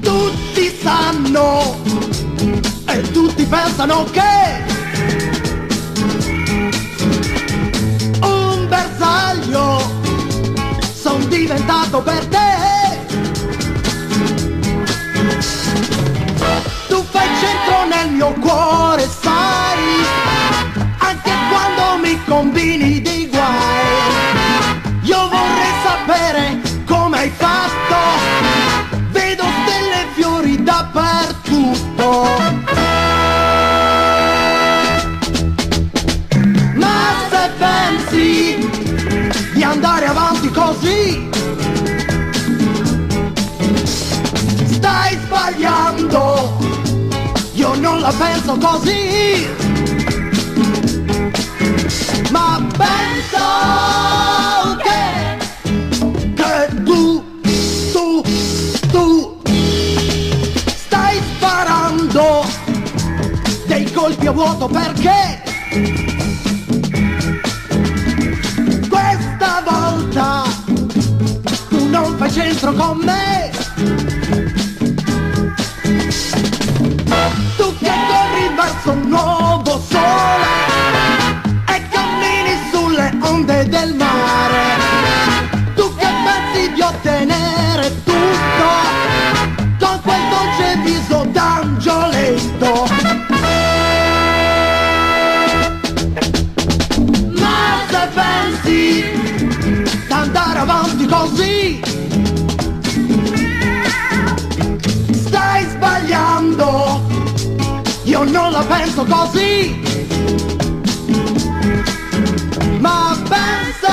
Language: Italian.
Tutti sanno e tutti pensano che un bersaglio son diventato per te. Tu fai centro nel mio cuore, sai, anche quando mi combini dei guai. Io vorrei sapere come hai fatto, vedo stelle e fiori dappertutto. Ma se pensi di andare avanti così, stai sbagliando, io non la penso così. Ma penso che tu stai sparando dei colpi a vuoto, perché questa volta tu non fai centro con me. Tu che corri verso un nuovo sole e cammini sulle onde del mare, tu che pensi di ottenere tutto con quel dolce viso d'angioletto. Ma se pensi d'andare avanti così, stai sbagliando, io non la penso così. Ma penso